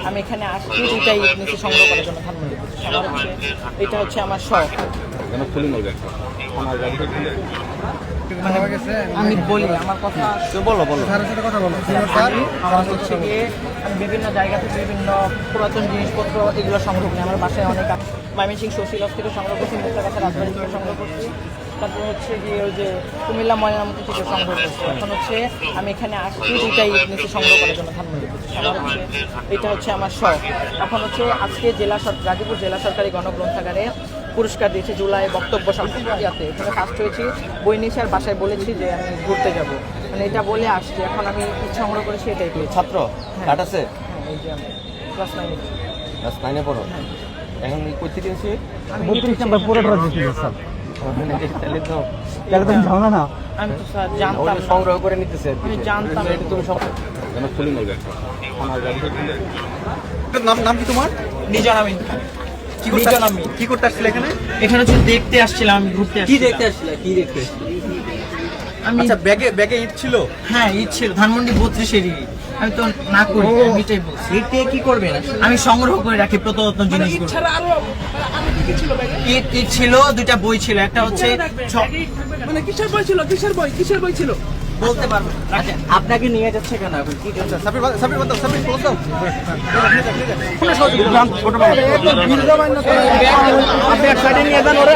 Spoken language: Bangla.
আমি এখানে আসছি দুইটাই নিচে সংগ্রহ করার জন্য ধানমন্ডি। আমার হচ্ছে এটা হচ্ছে আমার শখ। মানে আমি বলি আমার কথা বলো আমার হচ্ছে গিয়ে আমি বিভিন্ন জায়গা থেকে বিভিন্ন পুরাতন জিনিসপত্র এগুলো সংগ্রহ করি। আমার বাসায় অনেক ময়মনসিংহ শশীলস থেকে সংগ্রহ করছি, মুক্তাগাছা রাজবাড়ি থেকে সংগ্রহ করছি, তারপর হচ্ছে গিয়ে ওই যে কুমিল্লা ময়নামতি থেকে সংগ্রহ করছি। এখন হচ্ছে আমি এখানে আসছি দুইটাই নিচে সংগ্রহ করার জন্য ধানমন্ডি। আমার হচ্ছে এটা হচ্ছে আমার শখ। এখন হচ্ছে আজকে গাজীপুর জেলা সরকারি গণগ্রন্থাগারে পুরস্কার দিয়েছে জুলাই বক্তব্য সম্পর্কে। এখানে ফার্স্ট হয়েছি, বই নিয়েছি আর বাসায় বলেছি যে আমি ঘুরতে যাব, মানে এটা বলে আসছি। এখন আমি সংগ্রহ করেছি এটাই পেয়েছি। ছাত্র কার্ড আছে? হ্যাঁ, এই যে আমি ক্লাস 9 ক্লাস 9-এ পড়ো। এখন কই থেকে এসে 32 নম্বর পুরোটা দিতে স্যার। তাহলে তো ঝামেলা না। আমি তো স্যার জানতাম না। সংগ্রহ করে নিতেছে। আমি জানতাম না। এটা তুমি নাম কি তোমার? নিজাম আমিন খান। কি করতে আসছিলে এখানে? এখানে হচ্ছে দেখতে আসছিলাম, আমি ঘুরতে আসছিলাম। আমি আচ্ছা ব্যাগে ইট ছিল? হ্যাঁ, ঈদ ছিল ধানমন্ডি 32-এর ঈদ। আমি তো না করি, আমি এটাই বলছি। ইট দিয়ে কি করবেন? আমি সংগ্রহ করে রাখি প্রত্নতত্ত্ব জিনিসগুলো। ঈদ ছিল, দুইটা বই ছিল, একটা হচ্ছে মানে কিসের বই ছিল বলতে পারবো না। আচ্ছা আপনাকে নিয়ে যাচ্ছে কেন এখন? কি করছে? সাবির বল দাও। আপনি এক সাইডে নিয়ে যান ওরে।